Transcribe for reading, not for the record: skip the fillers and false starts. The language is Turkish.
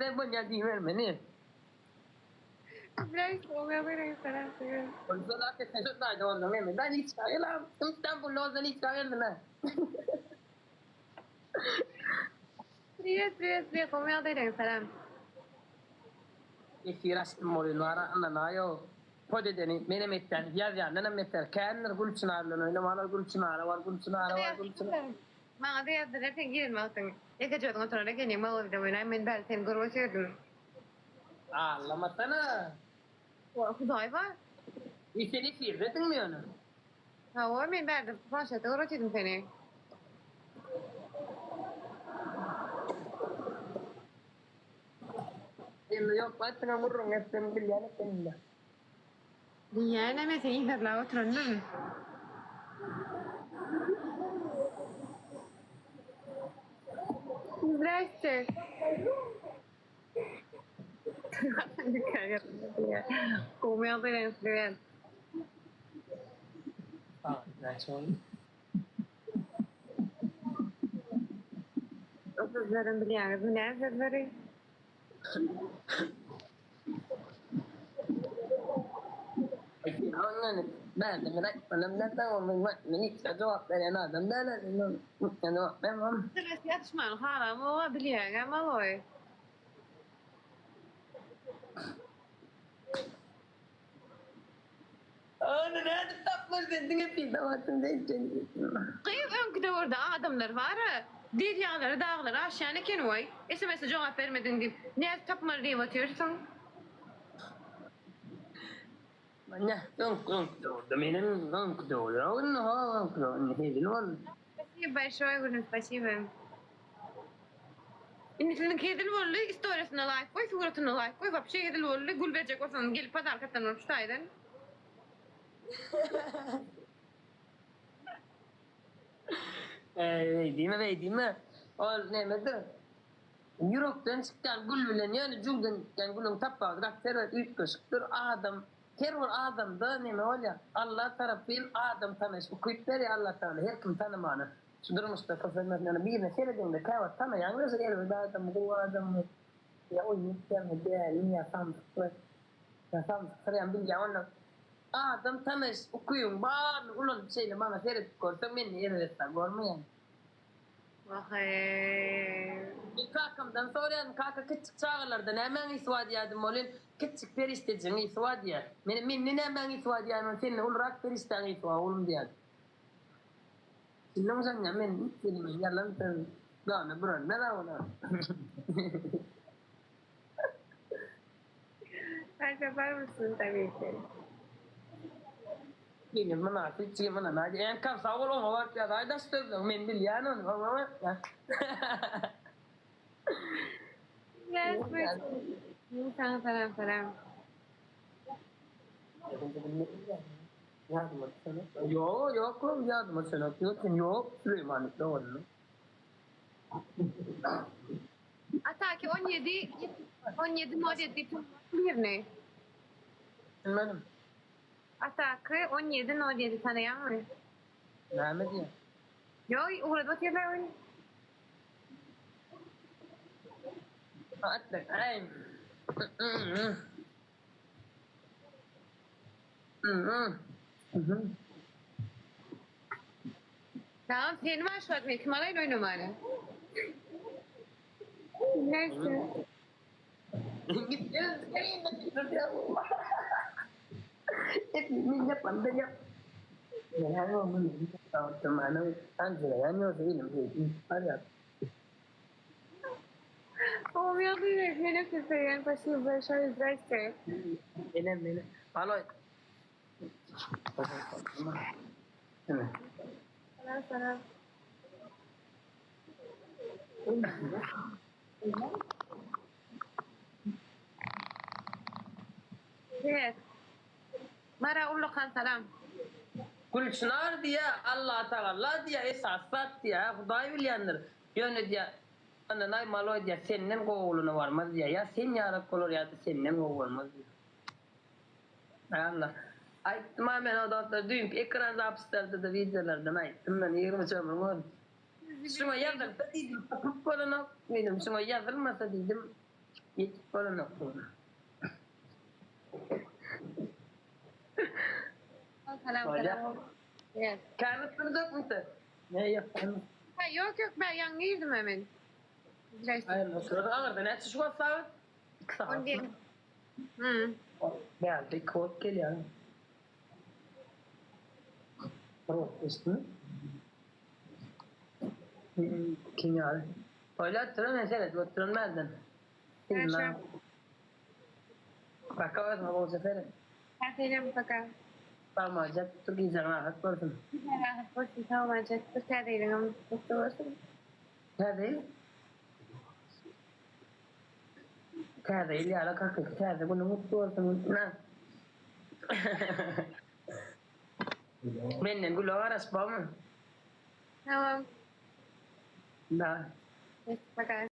de bana diyorum ne? Biraz olmuyor böyle falan. Konuşuyorlar ki sen şutlar da oldum değil mi? Ben hiç çıkarıyorum. İstanbul'da olsan hiç çıkarırdın ha. Привет, olmuyor böyle falan. Efirastım oluyor. Ana yo. Pode deni benim etten yaz nana meter kenler gulçunarlı öyle var gulçunara var. Mà thế là rất thành kiến mà từng cái chuyện của tôi đấy cái niềm mơ của mình này mình phải thêm cái rồi chứ Ağlamasana. giỏi quá Seni firdin mi onu? ôi mình phải được bao giờ tôi rồi chứ đừng phải này Şimdi yok ben sana vururum hepsini bir yana seninle. Dünya ne mesela iyi la oturun Здрасте. Умел бы привет. Значит. Kızların biliyor. Bu ne kızları? Anne ben de merak ettim ne zaman ben hiç cevap veren adam da ne cevap vermem. Sırası yatışman haram o biliyor ama oy. Anne ne taplar dedin hep bir davatın değilsin. Kıyıp önküde orada adamlar var. Diryaları, dağları aşağıya kenvay. SMS'e cevap vermedin deyip ne tapmaları diye batıyorsun? Ne? Yok doğru. Benim yok doğru. Onun ha yok doğru. Ne bileyim. Спасибо большое, Гульнас, спасибо. Иннислinin kedil vollu, istoriasına like koy, suratına like koy, вообще kedil vollu, gül verecek olsan gelip pazar kattan oluştaydın. Değil mi? O ne midir? Yürekten çıkan gül bilen yani cüngden çıkan gülün tapağı gazeteri ilk kışıktır adam. Her adam da ne mi öyle? Allah tarafıyla adam tanış. Bu kuytları Allah tanır. Her kim tanımanı. Şu durumda kafamda bir seyredince kavat tanıyan nasıl gelir adam bu adam ya o yüzden de niye tam ya tam sarıyan bir yalan adam tanış okuyun bağır ulan şeyle bana seyredip korktum ben ne yere görmeyen. Vay. Kakamdan soruyan kaka küçük çağlardan hemen isvadiyadım olun küçük peristecin isvadiya. Benim hemen isvadiyadım senin olarak peristan isva olun diye. Sinong sen ya men senin yalan sen gana buran ne la ona. Her sefer mısın tabii ki. Benim mana küçük mana naci en kam sağ olun var ya da dastır men bil ya non ama ya. Yes, selam selam. Yardım etsene. Yok oğlum yardım etsene. Yok Süleyman doğru. Ataki 17 model diplom bir ne? Benim. Ataki 17 model tanıyan mı? Ne diyor? Yo, uğradı bakıyorlar öyle. Attık. Ay. Tamam, senin var şu an ihtimalle oyun numara. Neyse. Git gel. Minyak pandanya. Jangan ngomong tahu kemana kan jalannya sih lebih ada. Olmuyor değil, benim kızım. Спасибо большое, здрасте. Benim. Halo. Selam. Evet. Mara ullukan selam. Gülçınar diye Allah Teala diye esasat diye Huday bilendir. Yönü diye ananay malo diye senin oğluna varmaz diye ya sen yarak olur ya da senin oğlu olmaz diye. Allah. Aytım ben o da dün ekranda hapisterde de videolardan aytım ben 20 çabuk oldu. Şuna yazılsa dedim. Kapıp koluna dedim. Şuna yazılmasa dedim. Yetip falan okudum. Salam Öyle. salam. Evet. Karnısınız yok mu sen? Ne yaptın? Ha, yok yok ben yan girdim hemen. Hayır, o sırada ağırda ne açış var saat? 2 saat On diye. mı? Hı. Geldi, kod geliyor. Protestin. Kim yani? Öyle oturan mesela, oturan nereden? Хорошо. Bak, o sefer Aferin bakalım. parmağacak, Türkiye sana rahat olsun. Rahat olsun tamam olacak. Bu seferin mutlu olsun. Nerede? Nerede? İlyala kalkıp, nerede? Bunu mutlu olsun. Ne? Benden gül arası var mı? Tamam. Da. Bakalım.